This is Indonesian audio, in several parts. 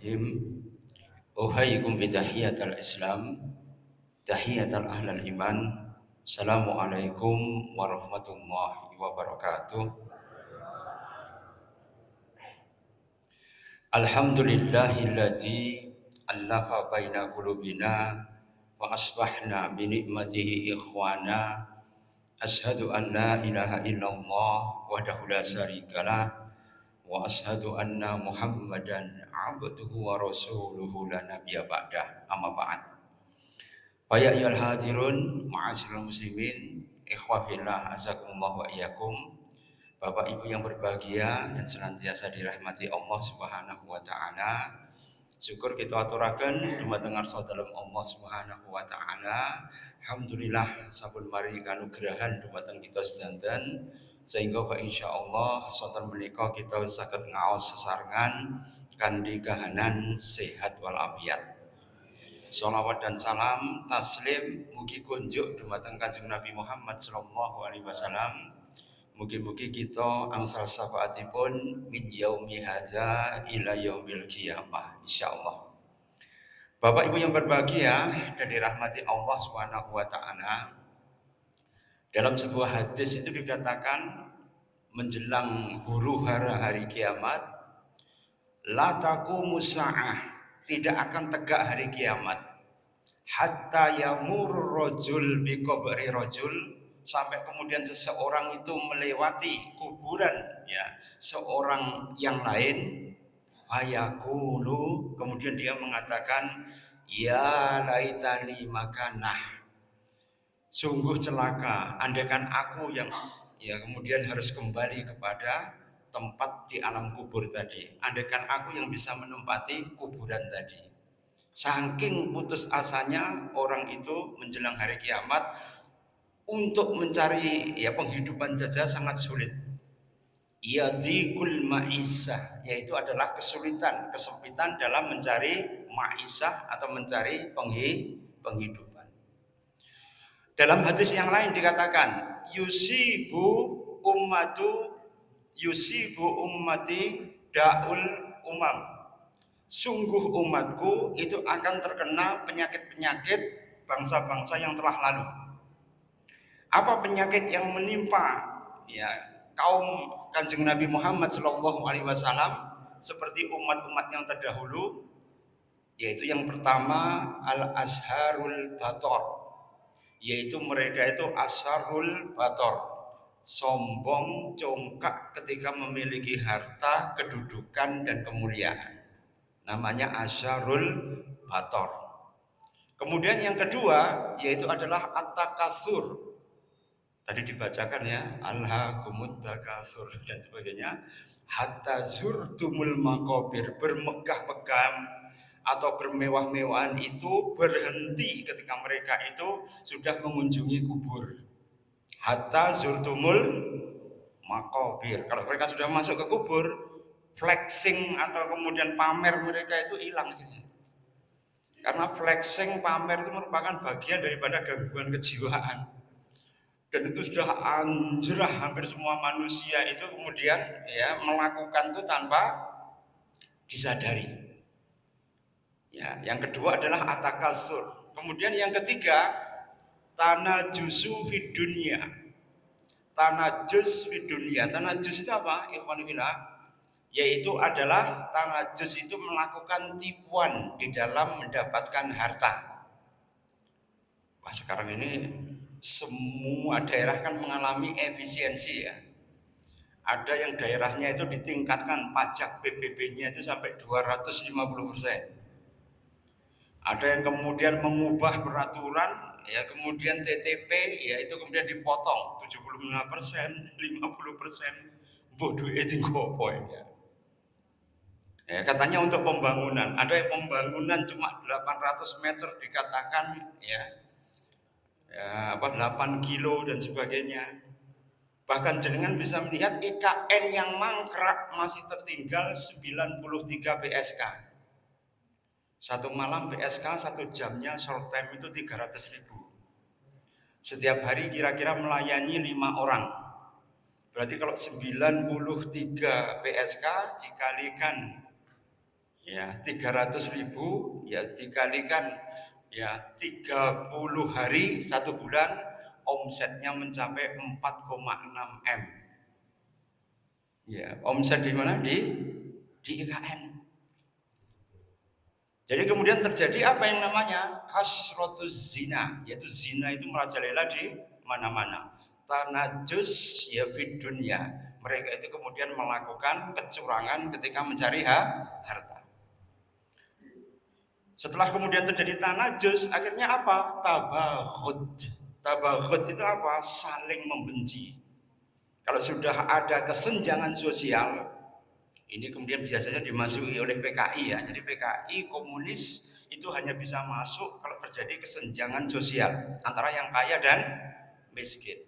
Bismillahirrahmanirrahim. Uhayyikum bitahiyatal Islam, tahiyatal ahlal iman. Assalamualaikum warahmatullahi wabarakatuh. Alhamdulillahilladzi allafa baina qulubina wa asbahna bi ni'matihi ikhwana. Asyhadu an la ilaha illallah wahdahu la syarikalah wa asyhadu anna Muhammadan abduhu wa rasuluhu la nabiyya ba'dah. Amma ba'd. Fa ya ayyuhal hadirun ma'asyiral muslimin, ikhwah fillah azakumullah wa iyyakum. Bapak Ibu yang berbahagia dan senantiasa dirahmati Allah Subhanahu wa taala. Syukur kita aturaken dumateng ngarsa dalem Allah Subhanahu wa taala. Alhamdulillah sampun mari kanugrahan dumateng kita sedanten sehingga insyaallah sonten menika kita saged ngaos sesarengan kanthi kahanan sehat walafiat. Shalawat dan salam taslim mugi kunjuk dumateng Kanjeng Nabi Muhammad sallallahu alaihi wasallam. Mugi-mugi kita angsal syafaatipun min yaumi hadza ila yaumil qiyamah insyaallah. Bapak Ibu yang berbahagia dan dirahmati Allah Subhanahu wa taala, dalam sebuah hadis itu dikatakan menjelang huru-hara hari kiamat, la taqumu sa'ah, tidak akan tegak hari kiamat, hatta yamurur rajul bi qabri rajul, sampai kemudian seseorang itu melewati kuburan ya seorang yang lain, ayaqulu, kemudian dia mengatakan ya laitani makanah, sungguh celaka andaikan aku yang kemudian harus kembali kepada tempat di alam kubur tadi, andaikan aku yang bisa menempati kuburan tadi. Saking putus asanya orang itu menjelang hari kiamat untuk mencari penghidupan saja sangat sulit. Yadikul ma'isah, yaitu adalah kesulitan, kesempitan dalam mencari ma'isah atau mencari penghidupan. Dalam hadis yang lain dikatakan yusibu ummati daul umam, sungguh umatku itu akan terkena penyakit-penyakit bangsa-bangsa yang telah lalu. Apa penyakit yang menimpa kaum Kanjeng Nabi Muhammad SAW seperti umat-umat yang terdahulu? Yaitu yang pertama al-asharul bator, yaitu mereka itu asharul bator, sombong, congkak ketika memiliki harta, kedudukan dan kemuliaan. Namanya asharul bator. Kemudian yang kedua yaitu adalah at-takasur. Tadi dibacakan ya, alhaakumut takasur dan sebagainya. Hatta zurtumul maqabir, bermegah-megah atau bermewah-mewahan itu berhenti ketika mereka itu sudah mengunjungi kubur. Hatta zurtumul maqabir. Kalau mereka sudah masuk ke kubur, flexing atau kemudian pamer mereka itu hilang. Karena flexing, pamer itu merupakan bagian daripada gangguan kejiwaan. Dan itu sudah anjrah, hampir semua manusia itu kemudian melakukan itu tanpa disadari. Ya, yang kedua adalah atakasur. Kemudian yang ketiga, tanajusu fid dunya. Tanajus fid dunya. Tanajus itu apa? Ikhwan fillah, yaitu adalah tanajus itu melakukan tipuan di dalam mendapatkan harta. Wah, sekarang ini semua daerah kan mengalami efisiensi ya. Ada yang daerahnya itu ditingkatkan pajak PBB-nya itu sampai 250%. Ada yang kemudian mengubah peraturan, kemudian TTP itu kemudian dipotong 75%, 50%. Bodoh itu poin ya. Katanya untuk pembangunan, ada yang pembangunan cuma 800 meter dikatakan 8 kilo dan sebagainya. Bahkan jenengan bisa melihat IKN yang mangkrak masih tertinggal 93 PSK. Satu malam PSK 1 jamnya short time itu 300.000. Setiap hari kira-kira melayani 5 orang. Berarti kalau 93 PSK dikalikan Ya, 300.000 ya dikalikan ya 30 hari 1 bulan, omsetnya mencapai 4,6 M. Ya, omset di mana? Di IKN. Jadi kemudian terjadi apa yang namanya kasrotuz zina, yaitu zina itu merajalela di mana-mana. Tanajus ya di dunia. Mereka itu kemudian melakukan kecurangan ketika mencari harta. Setelah kemudian terjadi tanajus, akhirnya apa? Tabaghut. Tabaghut itu apa? Saling membenci. Kalau sudah ada kesenjangan sosial, ini kemudian biasanya dimasuki oleh PKI ya. Jadi PKI komunis itu hanya bisa masuk kalau terjadi kesenjangan sosial antara yang kaya dan miskin.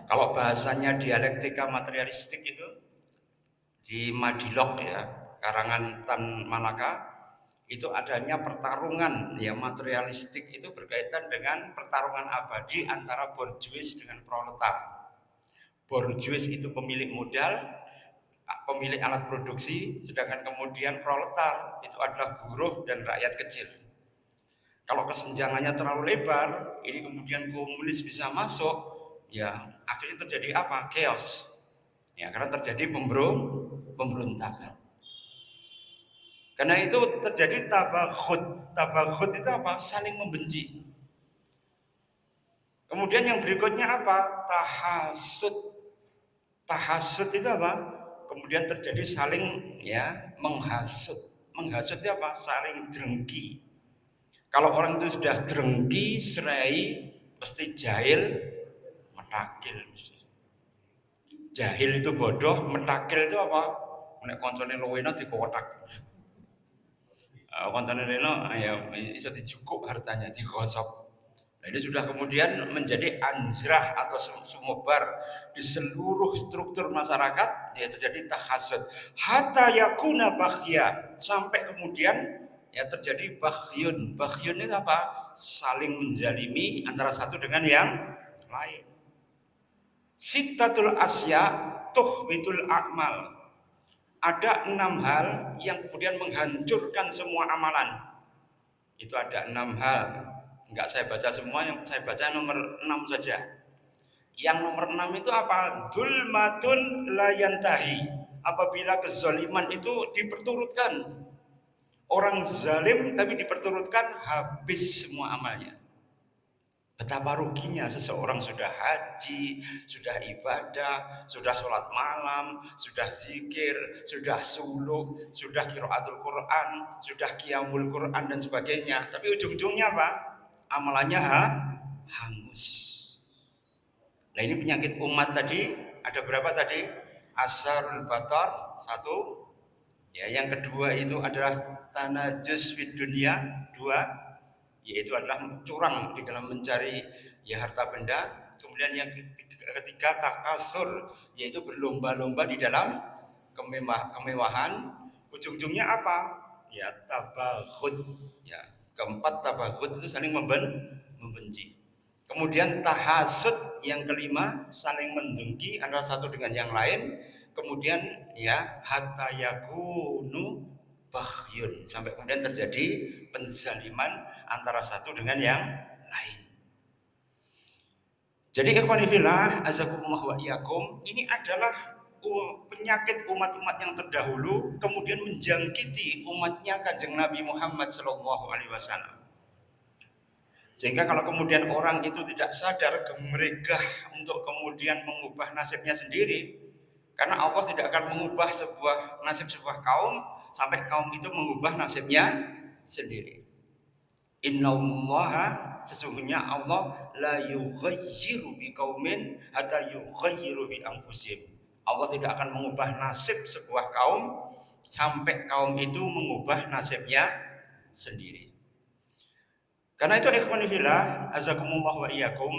Kalau bahasanya dialektika materialistik itu di Madilog ya, karangan Tan Malaka, itu adanya pertarungan ya materialistik itu berkaitan dengan pertarungan abadi antara borjuis dengan proletar. Borjuis itu pemilik modal, pemilik alat produksi, sedangkan kemudian proletar itu adalah buruh dan rakyat kecil. Kalau kesenjangannya terlalu lebar, ini kemudian komunis bisa masuk, ya akhirnya terjadi apa? Chaos. Ya, karena terjadi pemberontakan. Karena itu terjadi tabaghut. Tabaghut itu apa? Saling membenci. Kemudian yang berikutnya apa? Tahasud. Tahasud itu apa? Kemudian terjadi saling ya menghasut. Menghasut itu apa? Saling drengki. Kalau orang itu sudah drengki, serai, mesti jahil, metakil. Jahil itu bodoh, metakil itu apa? Nek koncone luwena dikotak. Koncone reno ya iso dijukuk hartanya, digosok. Nah, ini sudah kemudian menjadi anjrah atau sumebar di seluruh struktur masyarakat, yaitu jadi tahasud. Hatta yakuna baghya, sampai kemudian ya terjadi baghyun. Baghyun itu apa? Saling menzalimi antara satu dengan yang lain. Sittatul asya tuhbitul a'mal. Ada 6 hal yang kemudian menghancurkan semua amalan. Itu ada 6 hal. Enggak saya baca semua, yang saya baca nomor 6 saja. Yang nomor 6 itu apa? Dzulmatun la yantahi. Apabila kezaliman itu diperturutkan. Orang zalim tapi diperturutkan, habis semua amalnya. Betapa ruginya seseorang sudah haji, sudah ibadah, sudah sholat malam, sudah zikir, sudah suluk, sudah qiraatul Quran, sudah qiyamul Quran dan sebagainya. Tapi ujung-ujungnya apa? Amalannya hangus. Nah ini penyakit umat tadi, ada berapa tadi? Asarul batar, 1. Ya, yang kedua itu adalah tanajus fid dunya, 2. Yaitu adalah curang di dalam mencari ya harta benda. Kemudian yang ketiga takasur, yaitu berlomba-lomba di dalam kemewahan. Ujung-ujungnya apa? Ya tabaghut. Ya, keempat tabaghut itu saling membenci. Kemudian tahasud yang kelima, saling mendengki antara satu dengan yang lain. Kemudian ya hatta yakunu baghyun, sampai kemudian terjadi penzaliman antara satu dengan yang lain. Jadi ikhwani fillah azakumullah wa iyyakum, ini adalah penyakit umat-umat yang terdahulu kemudian menjangkiti umatnya Kanjeng Nabi Muhammad sallallahu alaihi wasallam. Sehingga kalau kemudian orang itu tidak sadar gemerigah untuk kemudian mengubah nasibnya sendiri, karena Allah tidak akan mengubah nasib sebuah kaum sampai kaum itu mengubah nasibnya sendiri. Innallaha, sesungguhnya Allah la yughayyiru biqaumin hatta yughayyiru bi anfusihim. Allah tidak akan mengubah nasib sebuah kaum sampai kaum itu mengubah nasibnya sendiri. Karena itu ikhwani fillah azakumullah wa iyyakum,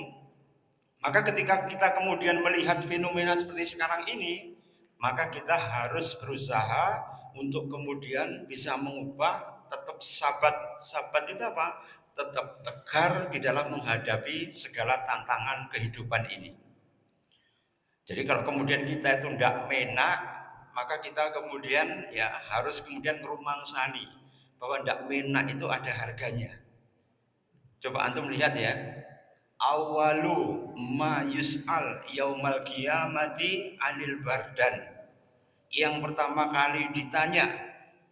maka ketika kita kemudian melihat fenomena seperti sekarang ini, maka kita harus berusaha untuk kemudian bisa mengubah, tetap sabat. Sabat itu apa? Tetap tegar di dalam menghadapi segala tantangan kehidupan ini. Jadi kalau kemudian kita itu tidak maka kita kemudian ya harus kemudian ngerumangsani bahwa ndak menak itu ada harganya. Coba antum lihat ya, awalu ma yus'al yaumal qiyamati anil bardan. Yang pertama kali ditanya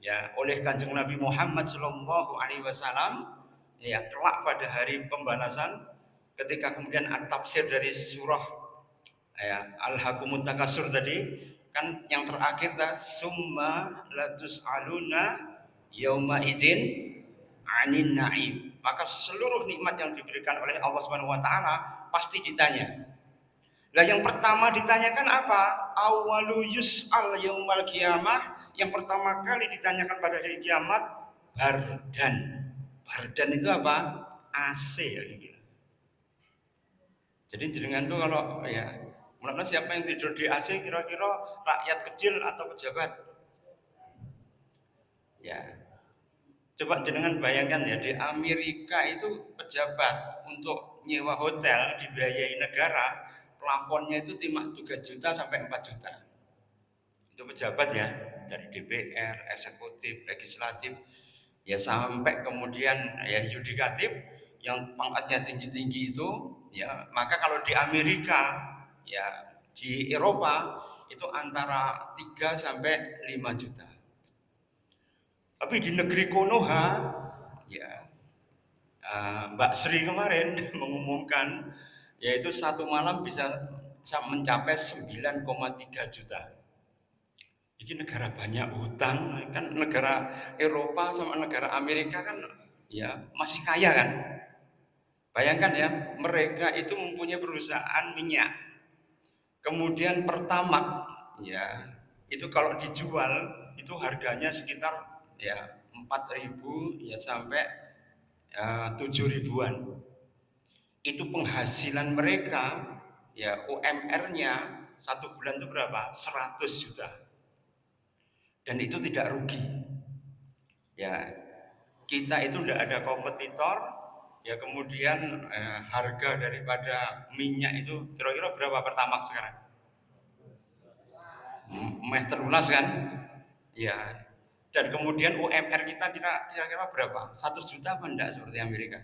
ya oleh Kanjeng Nabi Muhammad sallallahu alaihi wasallam ya kelak pada hari pembalasan, ketika kemudian tafsir dari surah ya Al-Hakumut Takasur tadi kan yang terakhir summa latus aluna yauma idin anin naim, maka seluruh nikmat yang diberikan oleh Allah Subhanahu wa taala pasti ditanya. Lah yang pertama ditanyakan apa? Awalu yus'al yaumal qiyamah, yang pertama kali ditanyakan pada hari kiamat bardan. Bardan itu apa? AC ya gitu. Jadi jenengan tuh kalau ya, mulanya siapa yang tidur di AC kira-kira rakyat kecil atau pejabat? Ya, coba jenengan bayangkan ya, di Amerika itu pejabat untuk nyewa hotel dibiayai negara, plafonnya itu 3 juta sampai 4 juta. Itu pejabat ya, dari DPR, eksekutif, legislatif, ya sampai kemudian ya yudikatif yang pangkatnya tinggi-tinggi itu ya. Maka kalau di Amerika ya, di Eropa itu antara 3 sampai 5 juta. Tapi di negeri Konoha ya, Mbak Sri kemarin mengumumkan yaitu satu malam bisa mencapai 9,3 juta. Ini negara banyak hutang, kan negara Eropa sama negara Amerika kan ya masih kaya kan. Bayangkan ya, mereka itu mempunyai perusahaan minyak. Kemudian Pertamax ya, itu kalau dijual itu harganya sekitar ya 4.000 ya sampai 7.000-an. Itu penghasilan mereka ya, UMR-nya satu bulan itu berapa? 100 juta. Dan itu tidak rugi. Ya, kita itu tidak ada kompetitor. Ya kemudian harga daripada minyak itu kira-kira berapa Pertamax sekarang? Meter lunas kan? Ya. Dan kemudian UMR kita kira-kira berapa? 100 juta apa enggak seperti Amerika?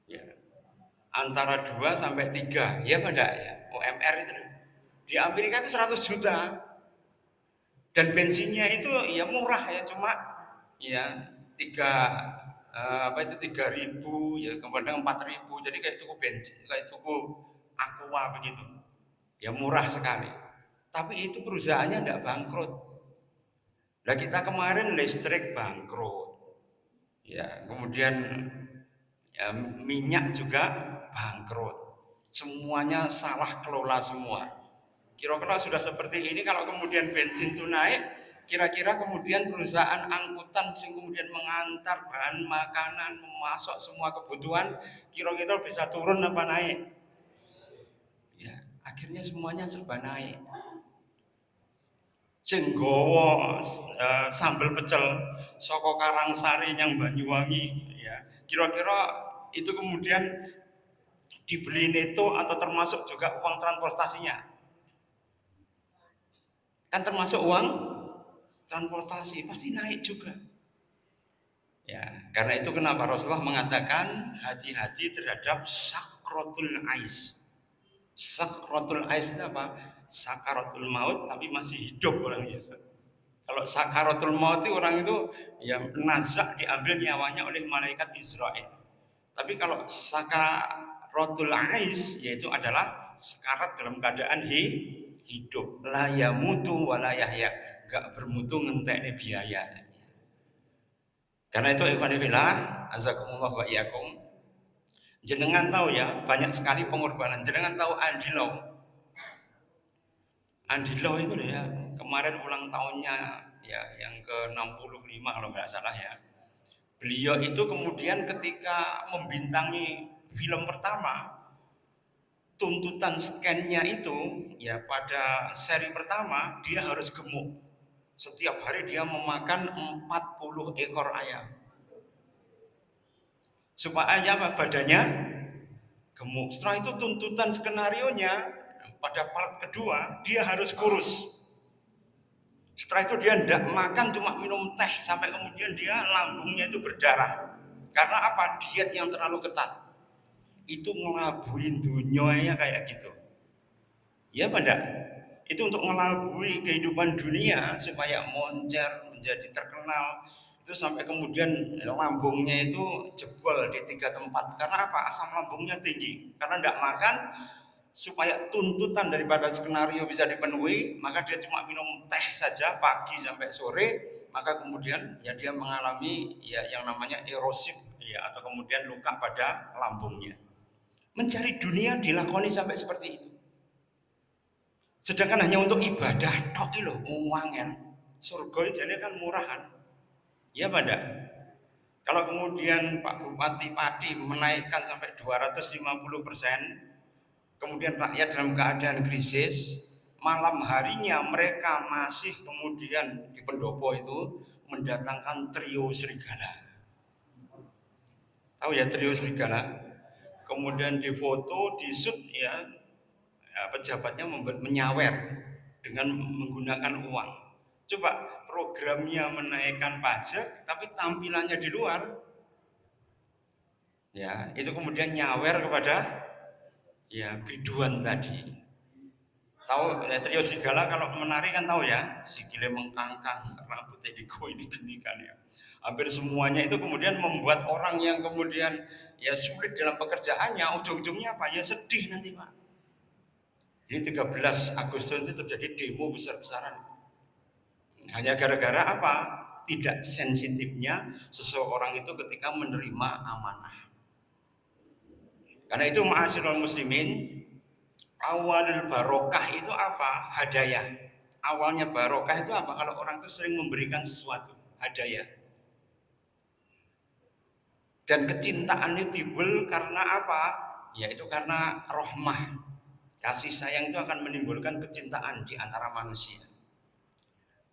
Ya. Antara 2 sampai 3. Ya apa enggak ya? UMR itu. Di Amerika itu 100 juta. Dan bensinnya itu ya murah ya, cuma ya 3.000 ya, kemudian 4.000. Jadi kayak tuku bensin, kayak tuku Aqua begitu. Ya murah sekali. Tapi itu perusahaannya tidak bangkrut. Nah kita kemarin listrik bangkrut. Ya, kemudian ya, minyak juga bangkrut. Semuanya salah kelola semua. Kira-kira sudah seperti ini, kalau kemudian bensin itu naik, kira-kira kemudian perusahaan angkutan yang kemudian mengantar bahan makanan, memasok semua kebutuhan, kira-kira bisa turun apa naik? Ya, akhirnya semuanya serba naik. Jenggowo sambal pecel saka Karangsari yang Banyuwangi ya, kira-kira itu kemudian dibeli neto atau termasuk juga uang transportasinya? Kan termasuk uang transportasi, pasti naik juga. Ya, karena itu kenapa Rasulullah mengatakan hati-hati terhadap sakratul ais. Sakratul ais itu apa? Sakaratul maut tapi masih hidup orangnya. Kalau sakaratul maut itu orang itu ya nazak, diambil nyawanya oleh malaikat Israel. Tapi kalau sakaratul ais yaitu adalah sekarat dalam keadaan hidup, la yamutu wa la yahya, enggak bermutu ngentekne biaya. Karena itu ikhwan fillah azakumullah wa iyyakum, jenengan tahu ya banyak sekali pengorbanan. Jenengan tahu Andy Lau? Andy Lau itu ya kemarin ulang tahunnya ya yang ke-65 kalau nggak salah ya. Beliau itu kemudian ketika membintangi film pertama, tuntutan scan-nya itu ya pada seri pertama dia harus gemuk. Setiap hari dia memakan 40 ekor ayam. Supaya apa? Badannya gemuk. Setelah itu tuntutan skenario-nya, pada part kedua dia harus kurus. Setelah itu dia tidak makan, cuma minum teh sampai kemudian dia lambungnya itu berdarah. Karena apa? Diet yang terlalu ketat. Itu ngelabuin dunia kayak gitu. Ya pada itu untuk ngelabui kehidupan dunia supaya moncer menjadi terkenal, itu sampai kemudian lambungnya itu jebol di 3 tempat. Karena apa? Asam lambungnya tinggi. Karena tidak makan, supaya tuntutan daripada skenario bisa dipenuhi, maka dia cuma minum teh saja pagi sampai sore, maka kemudian ya dia mengalami ya yang namanya erosif ya, atau kemudian luka pada lambungnya. Mencari dunia dilakoni sampai seperti itu. Sedangkan hanya untuk ibadah tok lho, uang ya. Surga jadi kan murahan. Ya pada. Kalau kemudian Pak Bupati Pati menaikkan sampai 250%, kemudian rakyat dalam keadaan krisis, malam harinya mereka masih kemudian di pendopo itu mendatangkan trio serigala. Tahu ya trio serigala? Kemudian difoto, disut ya, pejabatnya menyawer dengan menggunakan uang. Coba programnya menaikkan pajak, tapi tampilannya di luar. Ya, itu kemudian nyawer kepada ya biduan tadi. Tahu ya, trio serigala kalau menari kan tahu ya, sikile mengkangkang, rambutnya ini gini kan ya. Hampir semuanya itu kemudian membuat orang yang kemudian ya sulit dalam pekerjaannya, ujung-ujungnya apa? Ya sedih nanti Pak. Ini 13 Agustus itu terjadi demo besar-besaran. Hanya gara-gara apa? Tidak sensitifnya seseorang itu ketika menerima amanah. Karena itu ma'asyiral muslimin, awalul barokah itu apa? Hadayah. Awalnya barokah itu apa? Kalau orang itu sering memberikan sesuatu, hadayah. Dan kecintaan itu timbul karena apa? Yaitu karena rahmah. Kasih sayang itu akan menimbulkan kecintaan di antara manusia.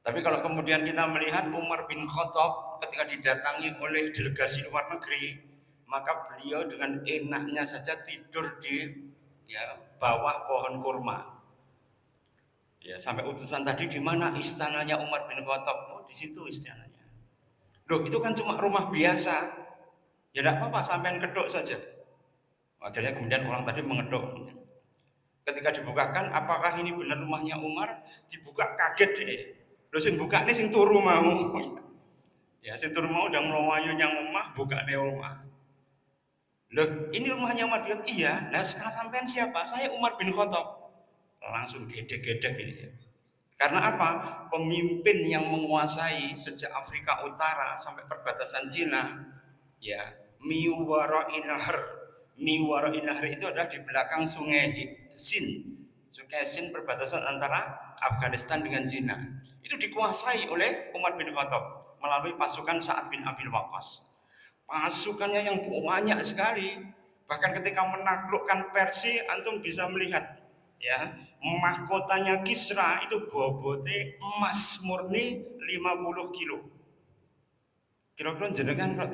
Tapi kalau kemudian kita melihat Umar bin Khattab ketika didatangi oleh delegasi luar negeri, maka beliau dengan enaknya saja tidur di ya bawah pohon kurma. Ya, sampai utusan tadi di mana istananya Umar bin Khattab? Oh, di situ istananya. Loh, itu kan cuma rumah biasa. Ya tidak apa-apa, sampean kedok saja. Akhirnya kemudian orang tadi mengedok. Ketika dibukakan, apakah ini benar rumahnya Umar? Dibuka kaget deh. Loh, sing buka ini sing turu mau. Ya, sing turu mau udah melawayu yang rumah, buka deh rumah. Loh, ini rumahnya Umar bin Khattab? Iya. Nah, sekarang sampean siapa? Saya Umar bin Khattab. Langsung gedek-gedek ini ya. Karena apa? Pemimpin yang menguasai sejak Afrika Utara sampai perbatasan Cina, ya, miwara inahar. Miwara inahar itu adalah di belakang sungai Sin. Sungai Sin perbatasan antara Afghanistan dengan Cina. Itu dikuasai oleh Umar bin Khattab melalui pasukan Sa'ad bin Abi Waqqas. Pasukannya yang banyak sekali. Bahkan ketika menaklukkan Persia, antum bisa melihat ya, mahkotanya Kisra itu bobotnya emas murni 50 kilo. Kira-kira jenengan kalau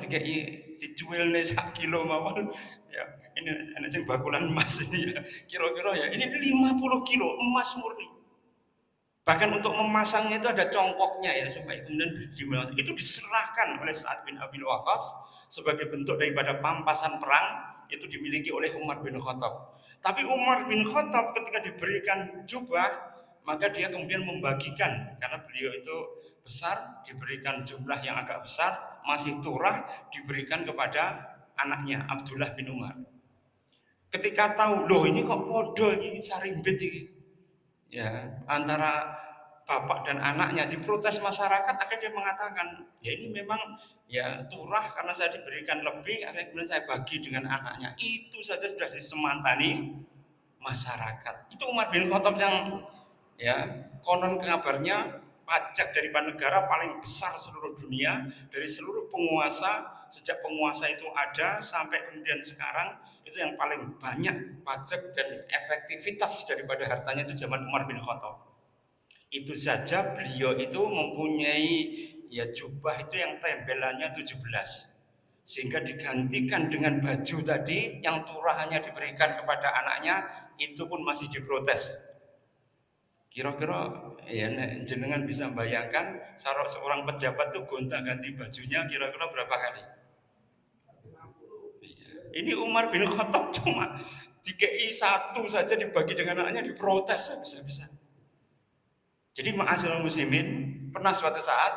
dijual nih 1 kilo mawon ya, ini enak sing bakulan emas ini ya. Kira-kira ya ini 50 kilo emas murni. Bahkan untuk memasangnya itu ada congkoknya ya, supaya kemudian itu diserahkan oleh Sa'ad bin Abi Waqqas sebagai bentuk daripada pampasan perang, itu dimiliki oleh Umar bin Khattab. Tapi Umar bin Khattab ketika diberikan jubah, maka dia kemudian membagikan, karena beliau itu besar, diberikan jumlah yang agak besar, masih turah, diberikan kepada anaknya Abdullah bin Umar. Ketika tahu, loh ini kok podo ini sarimbit ini, ya, antara bapak dan anaknya, diprotes masyarakat, akhirnya dia mengatakan, ya ini memang ya turah karena saya diberikan lebih, akhirnya kemudian saya bagi dengan anaknya. Itu saja sudah disemantani masyarakat. Itu Umar bin Khattab yang ya konon kabarnya pajak dari negara paling besar seluruh dunia, dari seluruh penguasa, sejak penguasa itu ada sampai kemudian sekarang, itu yang paling banyak pajak dan efektivitas daripada hartanya itu zaman Umar bin Khattab. Itu saja beliau itu mempunyai ya jubah itu yang tempelannya 17. sehingga digantikan dengan baju tadi yang turahannya diberikan kepada anaknya, itu pun masih diprotes. Kira-kira ya jenengan bisa bayangkan seorang pejabat tuh gonta-ganti bajunya kira-kira berapa kali? Ini Umar bin Khattab cuma dikei satu saja dibagi dengan anaknya diprotes bisa-bisa. Jadi ma'asyiral muslimin, pernah suatu saat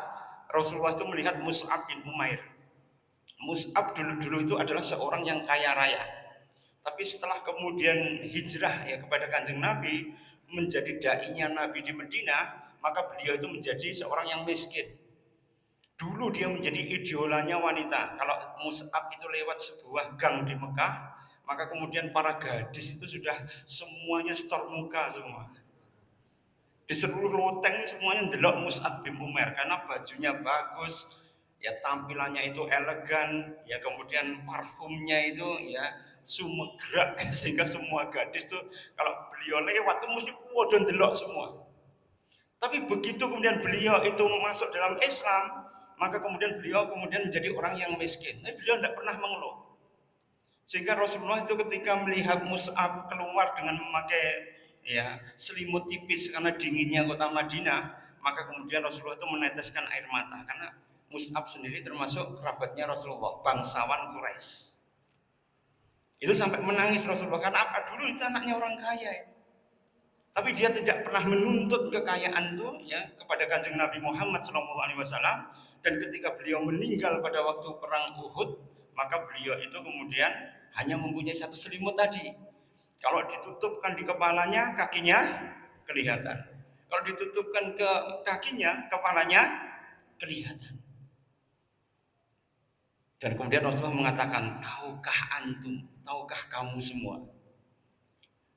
Rasulullah itu melihat Mus'ab bin Umair. Mus'ab dulu-dulu itu adalah seorang yang kaya raya. Tapi setelah kemudian hijrah ya kepada Kanjeng Nabi, menjadi dai-nya Nabi di Madinah, maka beliau itu menjadi seorang yang miskin. Dulu dia menjadi idolanya wanita. Kalau Mus'ab itu lewat sebuah gang di Mekah, maka kemudian para gadis itu sudah semuanya setor muka semua. Di seluruh loteng semuanya ndelok Mus'ab bin Umair karena bajunya bagus, ya tampilannya itu elegan, ya kemudian parfumnya itu ya sumegrak sehingga semua gadis tuh kalau beliau lewat tuh mesti podo ndelok semua. Tapi begitu kemudian beliau itu masuk dalam Islam, maka kemudian beliau menjadi orang yang miskin. Tapi beliau tidak pernah mengeluh. Sehingga Rasulullah itu ketika melihat Mus'ab keluar dengan memakai ya selimut tipis karena dinginnya kota Madinah, maka kemudian Rasulullah itu meneteskan air mata karena Mus'ab sendiri termasuk kerabatnya Rasulullah, bangsawan Quraisy. Itu sampai menangis Rasulullah karena apa? Dulu itu anaknya orang kaya ya. Tapi dia tidak pernah menuntut kekayaan itu ya kepada Kanjeng Nabi Muhammad SAW. Dan ketika beliau meninggal pada waktu perang Uhud, maka beliau itu kemudian hanya mempunyai satu selimut tadi. Kalau ditutupkan di kepalanya, kakinya kelihatan. Kalau ditutupkan ke kakinya, kepalanya kelihatan. Dan kemudian Rasulullah mengatakan, tahukah kamu semua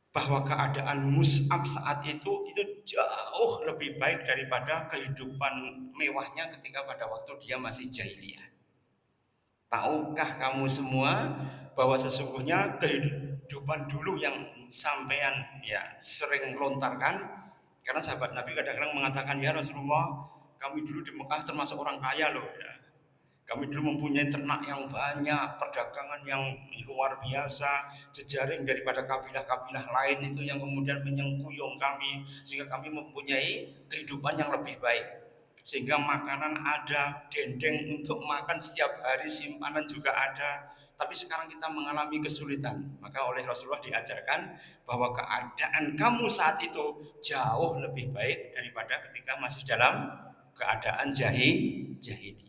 bahwa keadaan Mus'ab saat itu jauh lebih baik daripada kehidupan mewahnya ketika pada waktu dia masih jahiliyah. Tahukah kamu semua bahwa sesungguhnya kehidupan dulu yang sampean ya sering lontarkan, karena sahabat Nabi kadang-kadang mengatakan, ya Rasulullah, kami dulu di Mekah termasuk orang kaya loh ya. Kami dulu mempunyai ternak yang banyak, perdagangan yang luar biasa, jejaring daripada kabilah-kabilah lain itu yang kemudian menyengkuyung kami, sehingga kami mempunyai kehidupan yang lebih baik. Sehingga makanan ada, dendeng untuk makan setiap hari, simpanan juga ada. Tapi sekarang kita mengalami kesulitan. Maka oleh Rasulullah diajarkan bahwa keadaan kamu saat itu jauh lebih baik daripada ketika masih dalam keadaan jahiliyah.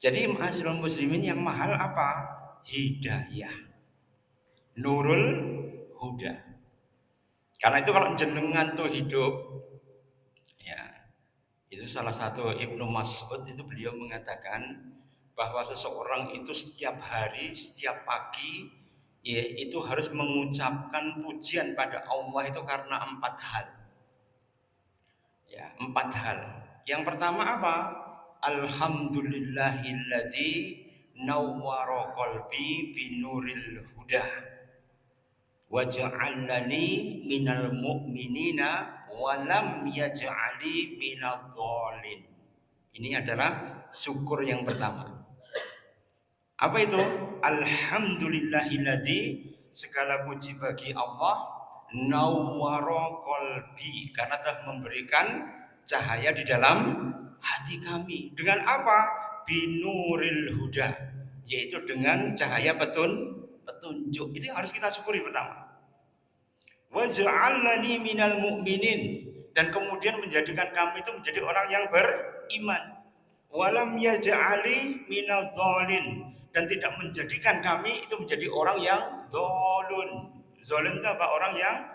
Jadi ma'asyiral muslimin, yang mahal apa? Hidayah, nurul huda. Karena itu kalau jenengan tuh hidup ya, itu salah satu Ibnu Mas'ud itu beliau mengatakan bahwa seseorang itu setiap hari, setiap pagi ya, itu harus mengucapkan pujian pada Allah itu karena 4 hal. Ya, 4 hal. Yang pertama apa? Alhamdulillahilladzi nawwara qalbi binuril huda wa ja'alani minal mu'minina wa lam yaj'ali minadh dhalin. Ini adalah syukur yang pertama. Apa itu? Alhamdulillahilladzi, segala puji bagi Allah, nawwara qalbi, karena telah memberikan cahaya di dalam hati kami. Dengan apa? Binuril huda, yaitu dengan cahaya petunjuk. Itu yang harus kita syukuri pertama. Wa ja'alani minal mu'minin, dan kemudian menjadikan kami itu menjadi orang yang beriman. Walam yaj'ali minal dhalin, dan tidak menjadikan kami itu menjadi orang yang dhalun. Dhalun itu apa? Orang yang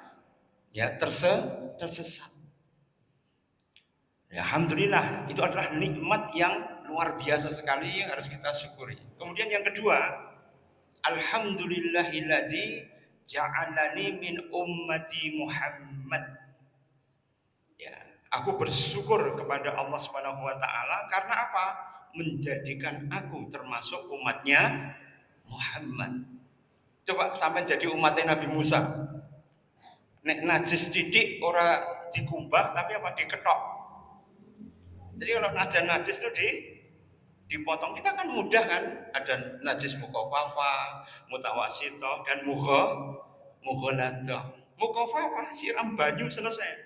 ya tersesat. Ya, alhamdulillah, itu adalah nikmat yang luar biasa sekali yang harus kita syukuri. Kemudian yang kedua, alhamdulillahilladzi ja'alani min ummati Muhammad. Ya, aku bersyukur kepada Allah Subhanahu wa taala karena apa? Menjadikan aku termasuk umatnya Muhammad. Coba sampai jadi umatnya Nabi Musa. Nek najis titik ora dikumbah tapi apa diketok. Jadi kalau najis itu dipotong kita kan mudah kan, ada najis mukhafafa, mutawasito dan mughaladah. Mukhafafa siram banyu selesai.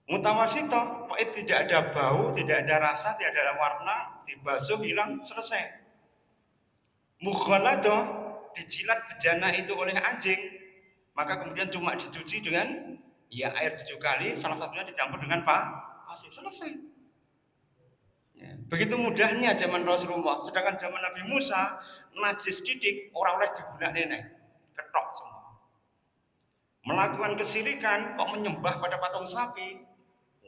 Mutawasito pokoknya tidak ada bau, tidak ada rasa, tidak ada warna, dibasuh hilang selesai. Mughaladah dijilat bejana itu oleh anjing, maka kemudian cuma dicuci dengan ya air 7 kali, salah satunya dicampur dengan pasir, selesai. Ya. Begitu mudahnya zaman Rasulullah. Sedangkan zaman Nabi Musa, najis didik orang oleh digunakan nenek, ketok semua. Melakukan kesirikan, kok menyembah pada patung sapi,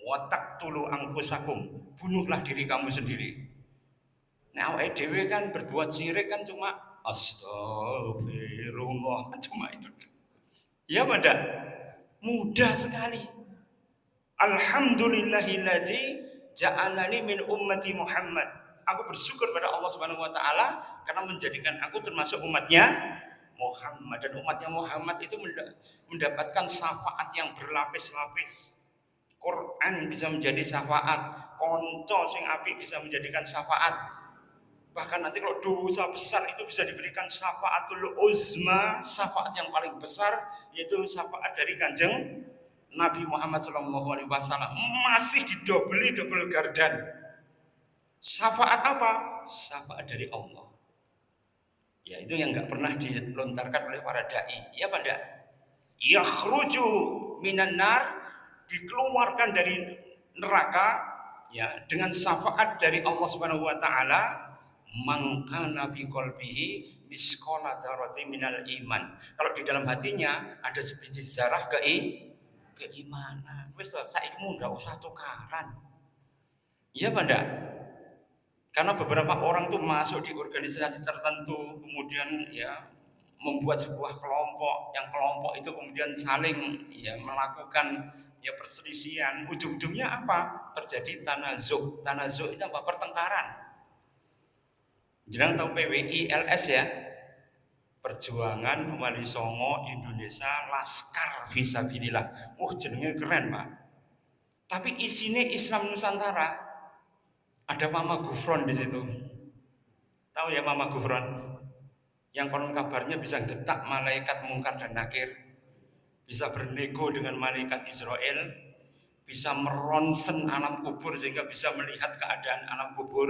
watak tulu angkusakum, bunuhlah diri kamu sendiri. Nah, awake dhewe kan berbuat syirik kan cuma astagfirullah, cuma itu. Ya, Banda. Mudah sekali. Alhamdulillahilladzi ja'alani min ummati Muhammad. Aku bersyukur pada Allah Subhanahu wa taala karena menjadikan aku termasuk umatnya Muhammad, dan umatnya Muhammad itu mendapatkan syafaat yang berlapis-lapis. Quran bisa menjadi syafaat, konco sing apik bisa menjadikan syafaat. Bahkan nanti kalau dosa besar itu bisa diberikan syafaatul uzma, syafaat yang paling besar, yaitu syafaat dari Kanjeng Nabi Muhammad SAW, masih didobeli double gardan. Syafaat apa? Syafaat dari Allah. Ya, itu yang nggak pernah dilontarkan oleh para dai. Ya, Pak Dak? Yakhruju minan nar, dikeluarkan dari neraka ya dengan syafaat dari Allah Subhanahu wa taala. Mangkana fi qalbihi misqala dzarrati minal iman. Kalau di dalam hatinya ada sebiji zarah keimanan. Wis to, saiki ndak usah tukaran. Iya apa ndak? Karena beberapa orang tuh masuk di organisasi tertentu, kemudian ya membuat sebuah kelompok, yang kelompok itu kemudian saling ya melakukan ya perselisihan. Ujung-ujungnya apa? Terjadi tanazuk. Tanazuk itu apa? Pertengkaran. Jangan tahu PWI LS ya, Perjuangan Wali Songo Indonesia Laskar Fisabilillah. Jenenge keren Pak. Tapi isinya Islam Nusantara. Ada Mama Gufron di situ. Tahu ya Mama Gufron? Yang konon kabarnya bisa getak malaikat mungkar dan nakir, bisa bernego dengan malaikat Israel, bisa meronsen alam kubur sehingga bisa melihat keadaan alam kubur,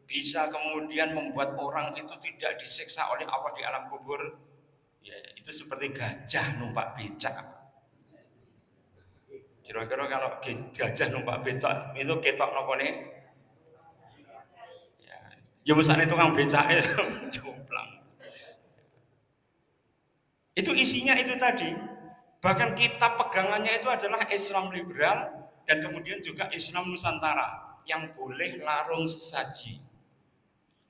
bisa kemudian membuat orang itu tidak disiksa oleh Allah di alam kubur. Ya, itu seperti gajah numpak becak. Kira-kira kalau gajah numpak becak itu ketok nopo nih? Ya misalnya tukang becak jomplang. Itu isinya itu tadi. Bahkan kitab pegangannya itu adalah Islam liberal dan kemudian juga Islam Nusantara yang boleh larung sesaji,